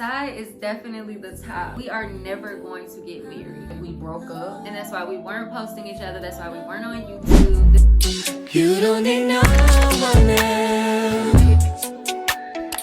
Sai is definitely the top. We are never going to get married. We broke up. And that's why we weren't posting each other. That's why we weren't on YouTube. You don't need no one else.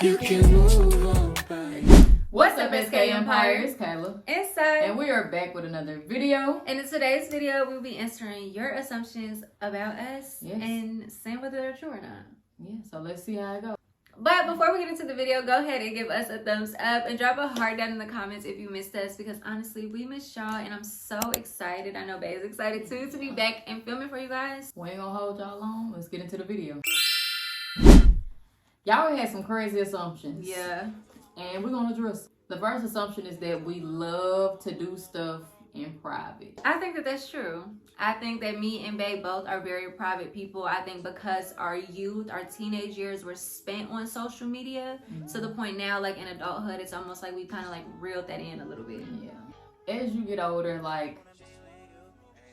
You can move on by. What's up, SK Empire? It's Kayla. And Sai. And we are back with another video. And in today's video, we'll be answering your assumptions about us and saying whether they're true or not. Yeah, so let's see how it goes. But before we get into the video, go ahead and give us a thumbs up and drop a heart down in the comments if you missed us, because honestly, we missed y'all and I'm so excited. I know Bae is excited too to be back and filming for you guys. We ain't gonna hold y'all long. Let's get into the video. Y'all had some crazy assumptions. Yeah. And we're gonna address them. The first assumption is that we love to do stuff in private. I think that that's true. I think that me and Bae both are very private people. I think because our youth, our teenage years were spent on social media to the point now, like in adulthood, it's almost like we kind of like reeled that in a little bit. Yeah. As you get older, like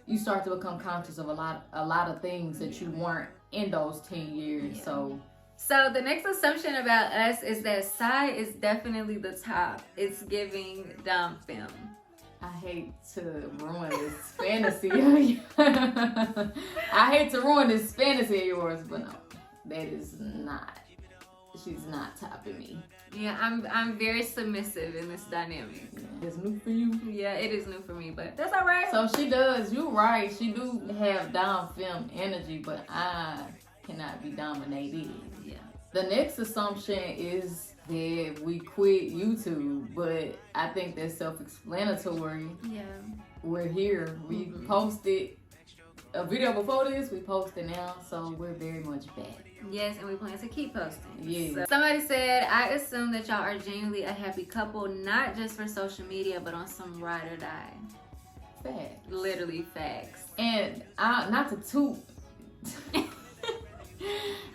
you start to become conscious of a lot of things that you weren't in those teen years. Yeah. So the next assumption about us is that Sai is definitely the top. It's giving dumb film. I hate to ruin this fantasy of yours. I hate to ruin this fantasy of yours, but no, that is not. She's not topping me. Yeah, I'm very submissive in this dynamic. Yeah, it's new for you. Yeah, it is new for me, but that's all right. So she does. You're right. She do have dom film energy, but I cannot be dominated. Yeah. The next assumption is that we quit YouTube, but I think that's self-explanatory. Yeah. We're here. We posted a video before this. We posted now, so we're very much back. Yes, and we plan to keep posting. Yeah. So somebody said, I assume that y'all are genuinely a happy couple, not just for social media, but on some ride or die. Facts. Literally facts. And not to toot.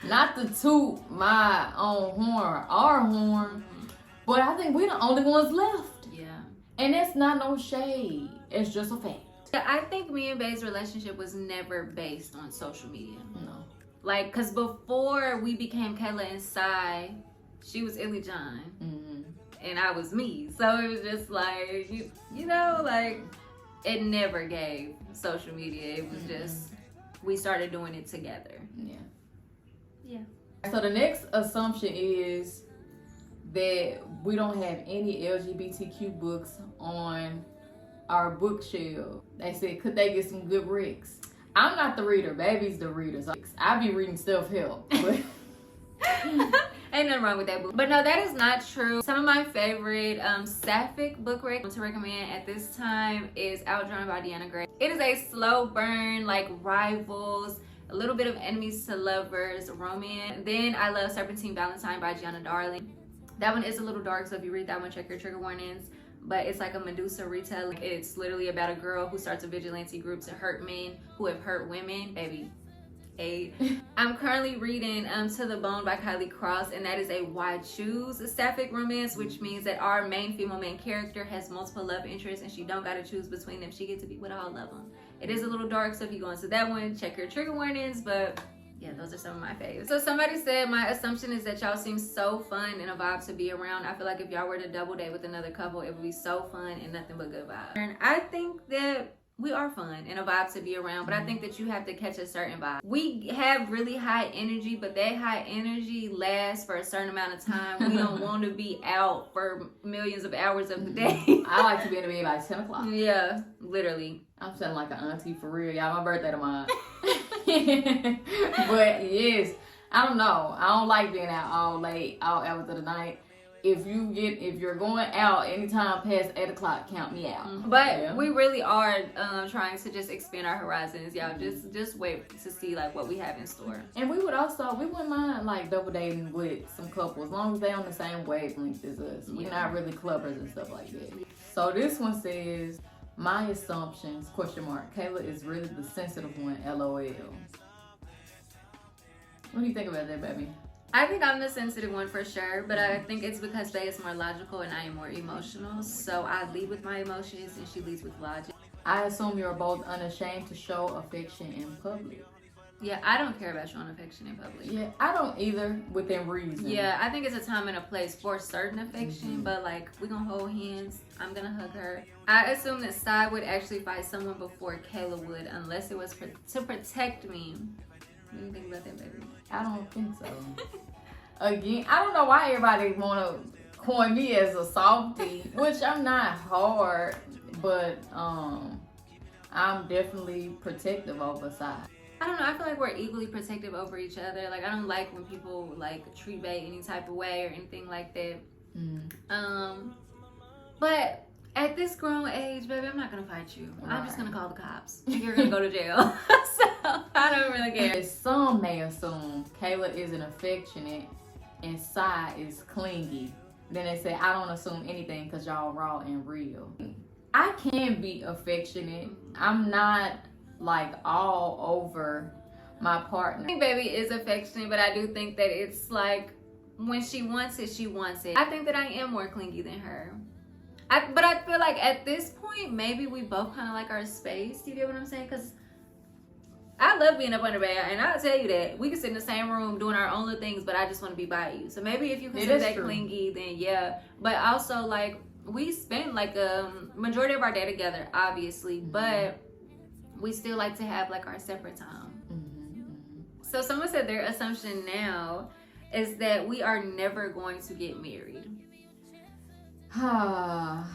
Not to toot my own horn, our horn, but I think we're the only ones left. Yeah. And that's not no shade. It's just a fact. I think me and Bae's relationship was never based on social media. No. Like, because before we became Kayla and Sai, she was Illy John. And I was me. So it was just like, you know, like, it never gave social media. It was just, we started doing it together. Yeah. Yeah. So the next assumption is that we don't have any LGBTQ books on our bookshelf. They said, could they get some good recs? I'm not the reader. Baby's the reader. So I be reading self-help. But Ain't nothing wrong with that book. But no, that is not true. Some of my favorite sapphic book to recommend at this time is Outdrawn by Deanna Gray. It is a slow burn, like rivals, a little bit of enemies to lovers, romance. Then I love Serpentine Valentine by Gianna Darling. That one is a little dark, so if you read that one, check your trigger warnings. But it's like a Medusa retelling. It's literally about a girl who starts a vigilante group to hurt men who have hurt women. Baby. I'm currently reading To the Bone by Kylie Cross, and that is a why choose sapphic romance, which means that our main female main character has multiple love interests and she don't gotta choose between them. She gets to be with all of them. It is a little dark, so if you go into that one, check your trigger warnings, but yeah, those are some of my faves. So somebody said, my assumption is that y'all seem so fun and a vibe to be around. I feel like if y'all were to double date with another couple, it would be so fun and nothing but good vibes. And I think that we are fun and a vibe to be around, but I think that you have to catch a certain vibe. We have really high energy, but that high energy lasts for a certain amount of time. We don't want to be out for millions of hours of the day. I like to be in the bed by 10 o'clock. Yeah, literally. I'm sounding like an auntie for real. Y'all, my birthday tomorrow. But yes, I don't know. I don't like being out all late, all hours of the night. If you're going out anytime past 8 o'clock, count me out. But we really are trying to just expand our horizons, y'all. Just wait to see like what we have in store. And we wouldn't mind like double dating with some couples, as long as they on the same wavelength as us. We're not really clubbers and stuff like that. So this one says, my assumptions, ? Kayla is really the sensitive one, LOL. What do you think about that, baby? I think I'm the sensitive one for sure, but I think it's because Bae is more logical and I am more emotional. So I lead with my emotions and she leads with logic. I assume you're both unashamed to show affection in public. Yeah, I don't care about showing affection in public. Yeah, I don't either, within reason. Yeah, I think it's a time and a place for certain affection, but like, we gonna hold hands. I'm gonna hug her. I assume that Sai would actually fight someone before Kayla would, unless it was to protect me. What do you think about that, baby? I don't think so. Again, I don't know why everybody wanna coin me as a softie, which I'm not hard, but I'm definitely protective over Sai. I don't know, I feel like we're equally protective over each other. Like, I don't like when people like treat bait any type of way or anything like that. But at this grown age, baby, I'm not gonna fight you. Right. I'm just gonna call the cops. You're gonna go to jail. So I don't really care. Some may assume Kayla isn't affectionate and Sai is clingy. Then they say, I don't assume anything because y'all raw and real. I can be affectionate. I'm not like all over my partner. I think baby is affectionate, but I do think that it's like when she wants it, she wants it. I think that I am more clingy than her. But I feel like at this point, maybe we both kind of like our space. You get what I'm saying? Because I love being up under bed, and I'll tell you that. We can sit in the same room doing our own little things, but I just want to be by you. So maybe if you consider that clingy, then yeah. But also, like, we spend like a majority of our day together, obviously, but we still like to have like our separate time. So someone said their assumption now is that we are never going to get married. I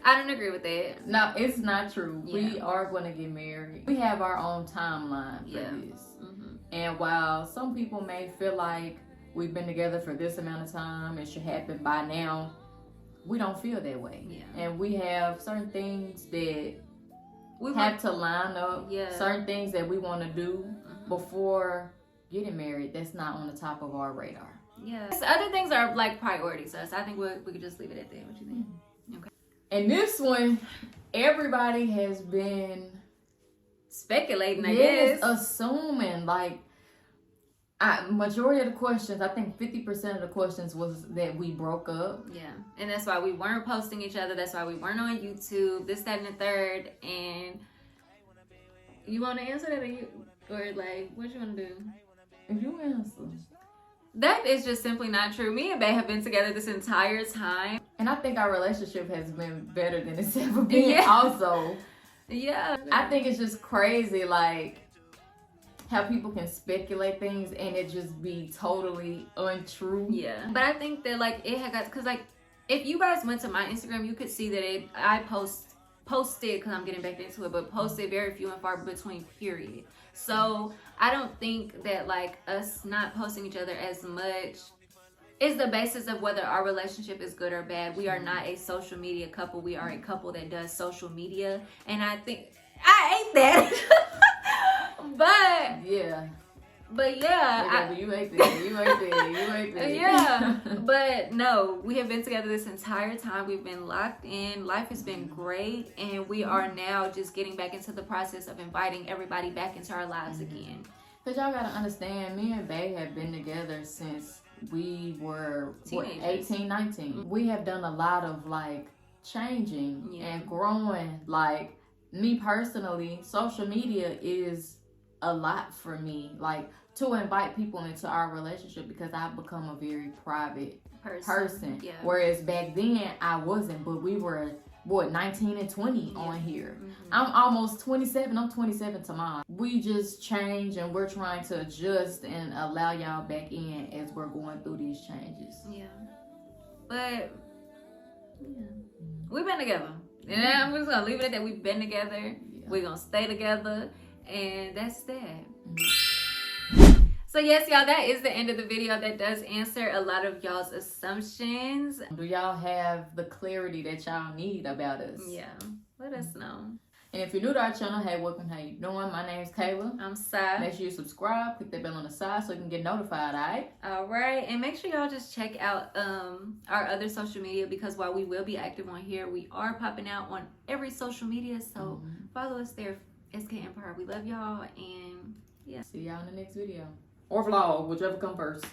don't agree with that. No, it's not true. Yeah. We are going to get married. We have our own timeline for this. And while some people may feel like we've been together for this amount of time, it should happen by now, we don't feel that way. Yeah. And we have certain things that we have to line up. Yeah. Certain things that we want to do before getting married. That's not on the top of our radar. Yeah. So other things are like priorities to us. I think we could just leave it at that. What you think? Okay. And this one, everybody has been speculating, I guess. Assuming, like, majority of the questions, I think 50% of the questions was that we broke up. Yeah. And that's why we weren't posting each other. That's why we weren't on YouTube, this, that, and the third. And you want to answer that, or like, what you want to do? If you answer. That is just simply not true. Me and Bae have been together this entire time. And I think our relationship has been better than it's ever been also. Yeah. I think it's just crazy, like, how people can speculate things and it just be totally untrue. Yeah. But I think that, like, it had got, because, like, if you guys went to my Instagram, you could see that I posted, because I'm getting back into it, but posted very few and far between, period. So I don't think that, like, us not posting each other as much is the basis of whether our relationship is good or bad. We are not a social media couple. We are a couple that does social media. And I think I hate that. But yeah, you ain't there. Yeah, but no, we have been together this entire time. We've been locked in. Life has been great, and we are now just getting back into the process of inviting everybody back into our lives again. Because y'all gotta understand, me and Bae have been together since we were 18, 19. We have done a lot of like changing and growing. Like, me personally, social media is a lot for me, like, to invite people into our relationship, because I've become a very private person. Yeah. Whereas back then I wasn't, but we were 19 and 20 on here. I'm almost 27. I'm 27 tomorrow. We just change, and we're trying to adjust and allow y'all back in as we're going through these changes. Yeah, but we've been together, and I'm just gonna leave it at that. We've been together. We're gonna stay together, and that's that. So yes, y'all, that is the end of the video. That does answer a lot of y'all's assumptions. Do y'all have the clarity that y'all need about us? Yeah, let us know. And if you're new to our channel, hey, welcome, how you doing? My name's Kayla. I'm Sai. Make sure you subscribe, click that bell on the side so you can get notified, alright? Alright, and make sure y'all just check out our other social media, because while we will be active on here, we are popping out on every social media, so follow us there, SK Empire. We love y'all, and yeah. See y'all in the next video. Or vlog, whichever come first.